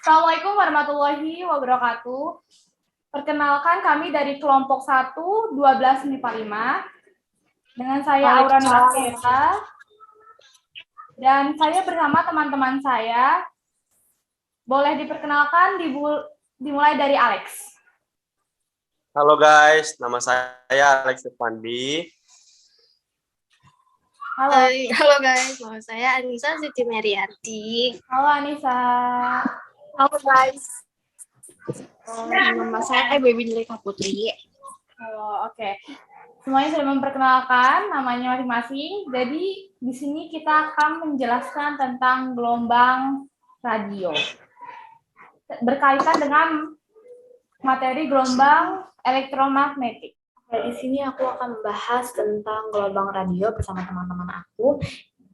Assalamualaikum warahmatullahi wabarakatuh. Perkenalkan kami dari kelompok 1, 12 MIPA 5. Dengan saya Aura Nurasketa. Dan saya bersama teman-teman saya. Boleh diperkenalkan, dimulai dari Alex. Halo guys, nama saya Alex Devandi. Halo guys, nama saya Anissa Siti Merianti. Halo Anissa. Halo guys. Nama saya Baby Delika Putri. Halo, oke. Semuanya sudah memperkenalkan namanya masing-masing. Jadi di sini kita akan menjelaskan tentang gelombang radio. Berkaitan dengan materi gelombang elektromagnetik. Di sini aku akan membahas tentang gelombang radio bersama teman-teman aku.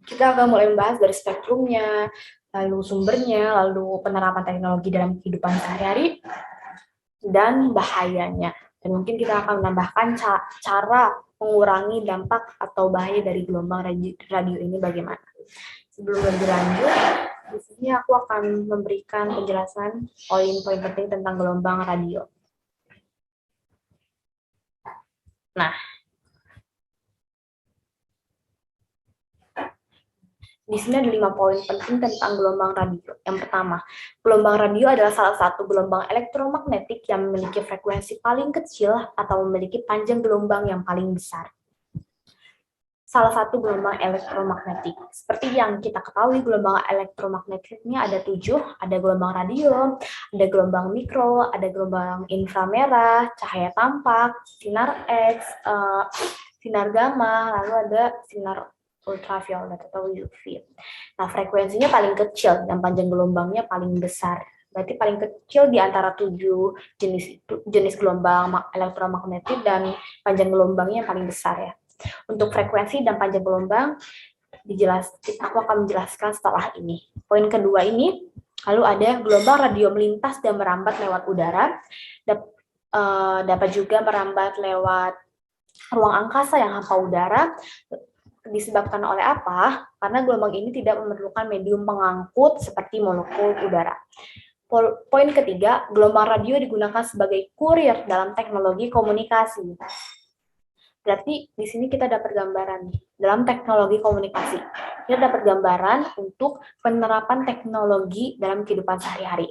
Kita akan mulai membahas dari spektrumnya, lalu sumbernya, lalu penerapan teknologi dalam kehidupan sehari-hari, dan bahayanya. Dan mungkin kita akan menambahkan cara mengurangi dampak atau bahaya dari gelombang radio ini bagaimana. Sebelum lebih lanjut, di sini aku akan memberikan penjelasan poin-poin penting tentang gelombang radio. Nah, di sini ada 5 poin penting tentang gelombang radio. Yang pertama, gelombang radio adalah salah satu gelombang elektromagnetik yang memiliki frekuensi paling kecil atau memiliki panjang gelombang yang paling besar. Salah satu gelombang elektromagnetik. Seperti yang kita ketahui, gelombang elektromagnetiknya ada 7, ada gelombang radio, ada gelombang mikro, ada gelombang inframerah, cahaya tampak, sinar X, sinar gamma, lalu ada sinar ultraviolet atau UV. Nah, frekuensinya paling kecil dan panjang gelombangnya paling besar. Berarti paling kecil di antara 7 jenis gelombang elektromagnetik dan panjang gelombangnya yang paling besar ya. Untuk frekuensi dan panjang gelombang aku akan menjelaskan setelah ini. Poin kedua ini, lalu ada gelombang radio melintas dan merambat lewat udara, dapat juga merambat lewat ruang angkasa yang hampa udara. Disebabkan oleh apa? Karena gelombang ini tidak memerlukan medium pengangkut seperti molekul udara. Poin ketiga, gelombang radio digunakan sebagai kurir dalam teknologi komunikasi. Berarti di sini kita dapat gambaran nih, dalam teknologi komunikasi. Kita dapat gambaran untuk penerapan teknologi dalam kehidupan sehari-hari.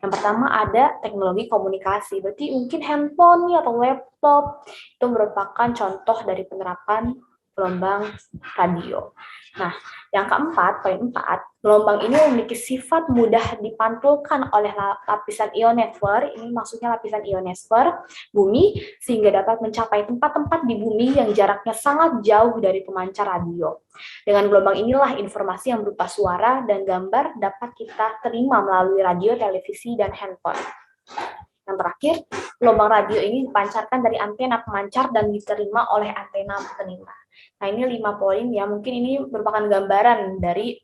Yang pertama ada teknologi komunikasi, berarti mungkin handphone nih, atau laptop, itu merupakan contoh dari penerapan gelombang radio. Nah, yang keempat, poin 4, gelombang ini memiliki sifat mudah dipantulkan oleh lapisan ionosfer, ini maksudnya lapisan ionosfer bumi, sehingga dapat mencapai tempat-tempat di bumi yang jaraknya sangat jauh dari pemancar radio. Dengan gelombang inilah informasi yang berupa suara dan gambar dapat kita terima melalui radio, televisi, dan handphone. Yang terakhir, gelombang radio ini dipancarkan dari antena pemancar dan diterima oleh antena penerima. Nah, ini 5 poin ya, mungkin ini merupakan gambaran dari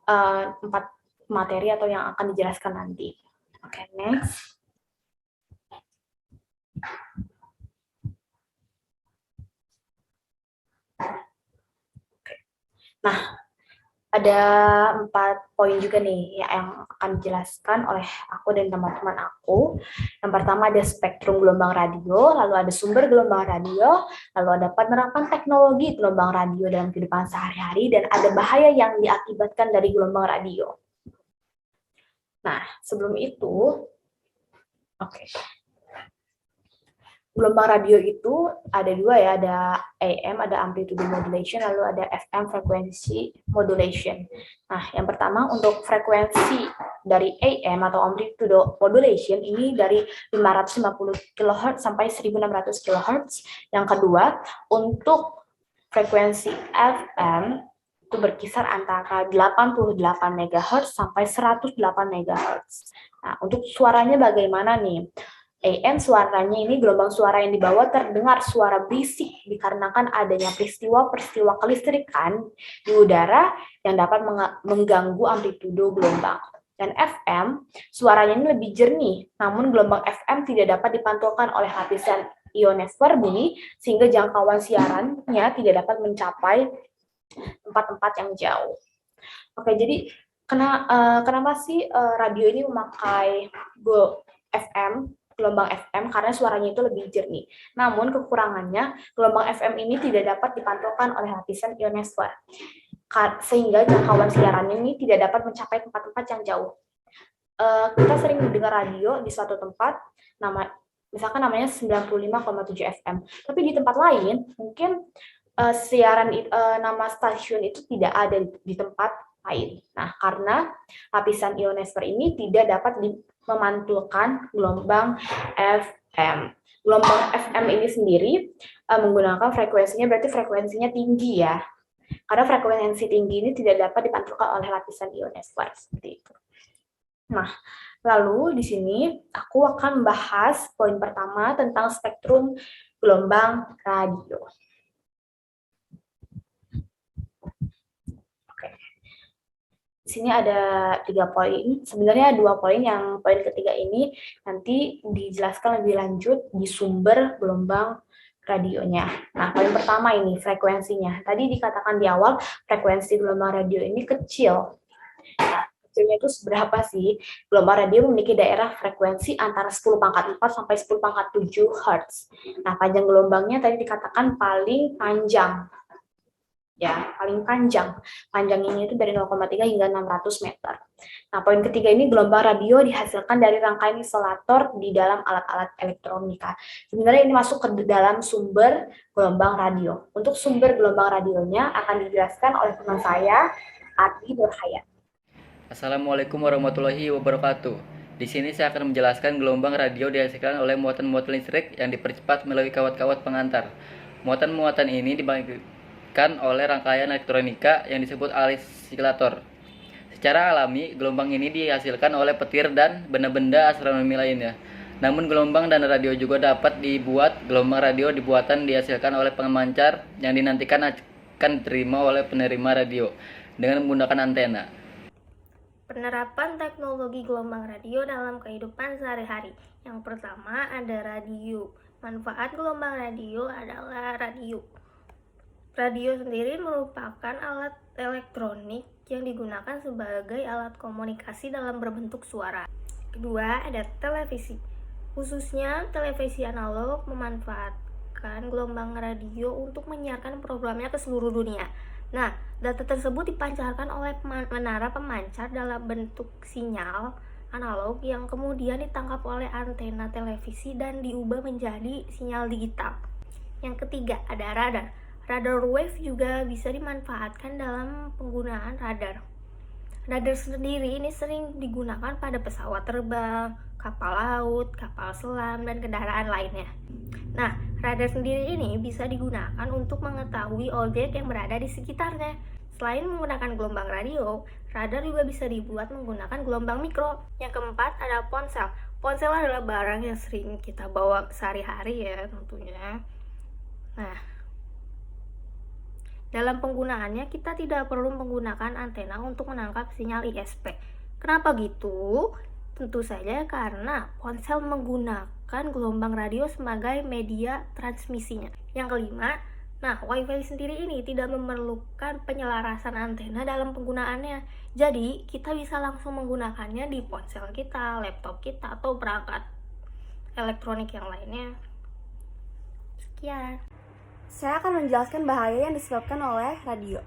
4 materi atau yang akan dijelaskan nanti. Oke, next. Nah, ada 4 poin juga nih yang akan dijelaskan oleh aku dan teman-teman aku. Yang pertama ada spektrum gelombang radio, lalu ada sumber gelombang radio, lalu ada penerapan teknologi gelombang radio dalam kehidupan sehari-hari, dan ada bahaya yang diakibatkan dari gelombang radio. Nah, sebelum itu, gelombang radio itu ada 2 ya, ada AM, ada amplitude modulation, lalu ada FM, frequency modulation. Nah, yang pertama untuk frekuensi dari AM atau amplitude modulation ini dari 550 kHz sampai 1600 kHz. Yang kedua, untuk frekuensi FM itu berkisar antara 88 MHz sampai 108 MHz. Nah, untuk suaranya bagaimana nih? AM suaranya ini gelombang suara yang dibawa terdengar suara berisik dikarenakan adanya peristiwa kelistrikan di udara yang dapat mengganggu amplitudo gelombang. Dan FM suaranya ini lebih jernih, namun gelombang FM tidak dapat dipantulkan oleh lapisan ionosfer bumi sehingga jangkauan siarannya tidak dapat mencapai tempat-tempat yang jauh. Oke, jadi Kenapa sih radio ini memakai gelombang FM? Karena suaranya itu lebih jernih. Namun kekurangannya, gelombang FM ini tidak dapat dipantulkan oleh lapisan ionosfer, sehingga jangkauan siarannya ini tidak dapat mencapai tempat-tempat yang jauh. Kita sering mendengar radio di suatu tempat, misalkan namanya 95,7 FM. Tapi di tempat lain, mungkin nama stasiun itu tidak ada di tempat lain. Nah, karena lapisan ionosfer ini tidak dapat memantulkan gelombang FM. Gelombang FM ini sendiri menggunakan frekuensinya, berarti frekuensinya tinggi ya. Karena frekuensi tinggi ini tidak dapat dipantulkan oleh lapisan ionosfer seperti itu. Nah, lalu di sini aku akan membahas poin pertama tentang spektrum gelombang radio. Oke. Di sini ada 3 poin. Sebenarnya 2 poin, yang poin ketiga ini nanti dijelaskan lebih lanjut di sumber gelombang radionya. Nah, poin pertama ini frekuensinya. Tadi dikatakan di awal frekuensi gelombang radio ini kecil. Nah, kecilnya itu seberapa sih? Gelombang radio memiliki daerah frekuensi antara 10⁻⁴ sampai 10⁻⁷ Hz. Nah, panjang gelombangnya tadi dikatakan paling panjang. Ya, paling panjang. Panjangnya itu dari 0,3 hingga 600 meter. Nah, poin ketiga ini gelombang radio dihasilkan dari rangkaian isolator di dalam alat-alat elektronika. Sebenarnya ini masuk ke dalam sumber gelombang radio. Untuk sumber gelombang radionya akan dijelaskan oleh teman saya, Ardi Nurhayat. Assalamualaikum warahmatullahi wabarakatuh. Di sini saya akan menjelaskan gelombang radio dihasilkan oleh muatan-muatan listrik yang dipercepat melalui kawat-kawat pengantar. Muatan-muatan ini dibagikan oleh rangkaian elektronika yang disebut oscillator. Secara alami, gelombang ini dihasilkan oleh petir dan benda-benda astronomi lainnya. Namun gelombang dan radio juga dapat dibuat. Gelombang radio dibuatan dihasilkan oleh pemancar yang dinantikan akan diterima oleh penerima radio dengan menggunakan antena. Penerapan teknologi gelombang radio dalam kehidupan sehari-hari. Yang pertama ada radio. Manfaat gelombang radio adalah radio. Radio sendiri merupakan alat elektronik yang digunakan sebagai alat komunikasi dalam berbentuk suara. Kedua ada televisi. Khususnya televisi analog memanfaatkan gelombang radio untuk menyiarkan programnya ke seluruh dunia. Nah, data tersebut dipancarkan oleh menara pemancar dalam bentuk sinyal analog yang kemudian ditangkap oleh antena televisi dan diubah menjadi sinyal digital. Yang ketiga, ada radar. Radar wave juga bisa dimanfaatkan dalam penggunaan radar. Radar sendiri ini sering digunakan pada pesawat terbang, kapal laut, kapal selam, dan kendaraan lainnya. Nah, radar sendiri ini bisa digunakan untuk mengetahui objek yang berada di sekitarnya. Selain menggunakan gelombang radio, radar juga bisa dibuat menggunakan gelombang mikro. Yang keempat ada ponsel. Ponsel adalah barang yang sering kita bawa sehari-hari ya tentunya. Nah, dalam penggunaannya kita tidak perlu menggunakan antena untuk menangkap sinyal ISP. Kenapa gitu? Tentu saja karena ponsel menggunakan gelombang radio sebagai media transmisinya. Yang kelima, Wi-Fi sendiri ini tidak memerlukan penyelarasan antena dalam penggunaannya. Jadi, kita bisa langsung menggunakannya di ponsel kita, laptop kita, atau perangkat elektronik yang lainnya. Sekian. Saya akan menjelaskan bahaya yang disebabkan oleh radio.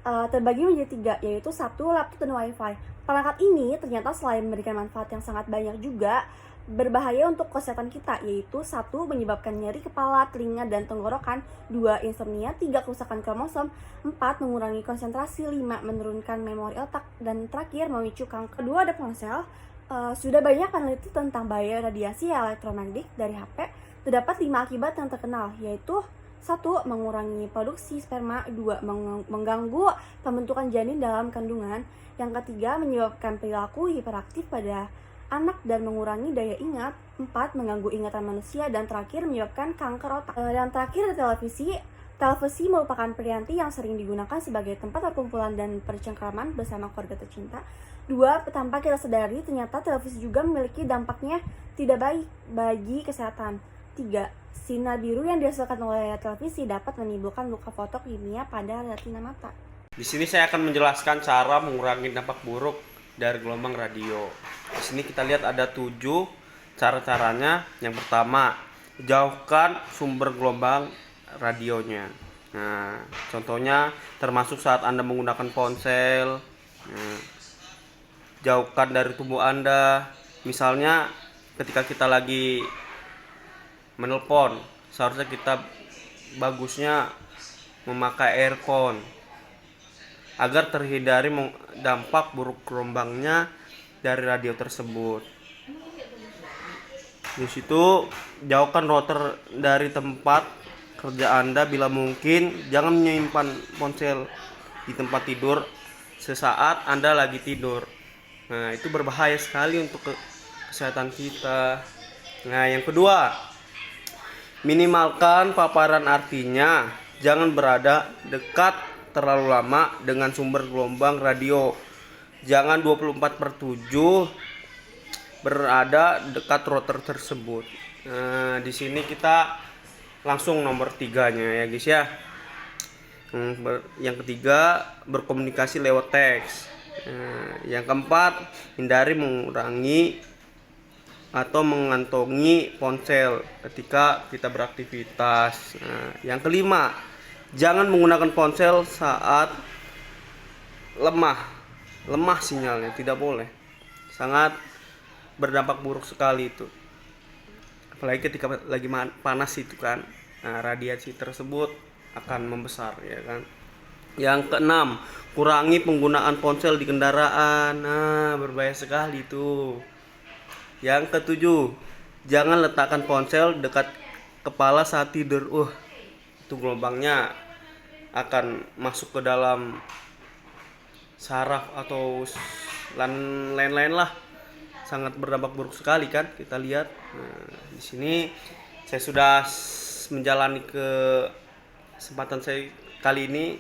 Terbagi menjadi 3, yaitu 1, laptop dan Wi-Fi. Perangkat ini ternyata selain memberikan manfaat yang sangat banyak juga berbahaya untuk kesehatan kita, yaitu 1, menyebabkan nyeri kepala, telinga, dan tenggorokan, 2, insomnia, 3, kerusakan kromosom, 4, mengurangi konsentrasi, 5, menurunkan memori otak, dan terakhir, memicu kanker. Kedua, ada ponsel. Sudah banyak peneliti tentang bahaya radiasi elektromagnetik dari HP. Terdapat 5 akibat yang terkenal, yaitu 1. Mengurangi produksi sperma. 2. Mengganggu pembentukan janin dalam kandungan. Yang ketiga, menyebabkan perilaku hiperaktif pada anak dan mengurangi daya ingat. 4. Mengganggu ingatan manusia. Dan terakhir, menyebabkan kanker otak. Dan terakhir, televisi. Televisi merupakan perianti yang sering digunakan sebagai tempat perkumpulan dan percengkraman bersama keluarga tercinta. 2. Tanpa kita sadari, ternyata televisi juga memiliki dampaknya tidak baik bagi kesehatan. 3. Sinar biru yang dihasilkan oleh televisi dapat menimbulkan luka fotokimia pada retina mata. Di sini saya akan menjelaskan cara mengurangi dampak buruk dari gelombang radio. Di sini kita lihat ada 7 cara-caranya. Yang pertama, jauhkan sumber gelombang radionya. Nah, contohnya termasuk saat Anda menggunakan ponsel. Nah, jauhkan dari tubuh Anda. Misalnya ketika kita lagi menelpon, seharusnya kita bagusnya memakai earphone agar terhindari dampak buruk gelombangnya dari radio tersebut. Di situ jauhkan router dari tempat kerja Anda bila mungkin. Jangan menyimpan ponsel di tempat tidur sesaat Anda lagi tidur. Nah, itu berbahaya sekali untuk kesehatan kita. Nah, yang kedua, minimalkan paparan, artinya jangan berada dekat terlalu lama dengan sumber gelombang radio. Jangan 24/7 berada dekat router tersebut. Nah, di sini kita langsung nomor 3-nya ya guys ya. Yang ketiga, berkomunikasi lewat teks. Yang keempat, hindari mengurangi atau mengantongi ponsel ketika kita beraktivitas. Yang kelima, jangan menggunakan ponsel saat lemah sinyalnya, tidak boleh. Sangat berdampak buruk sekali itu. Apalagi ketika lagi panas itu kan. Nah, radiasi tersebut akan membesar ya kan. Yang keenam, kurangi penggunaan ponsel di kendaraan. Nah, berbahaya sekali itu. Yang ketujuh, jangan letakkan ponsel dekat kepala saat tidur. Itu gelombangnya akan masuk ke dalam saraf atau lain-lain lah. Sangat berdampak buruk sekali kan, kita lihat. Nah, di sini saya sudah menjalani kesempatan saya kali ini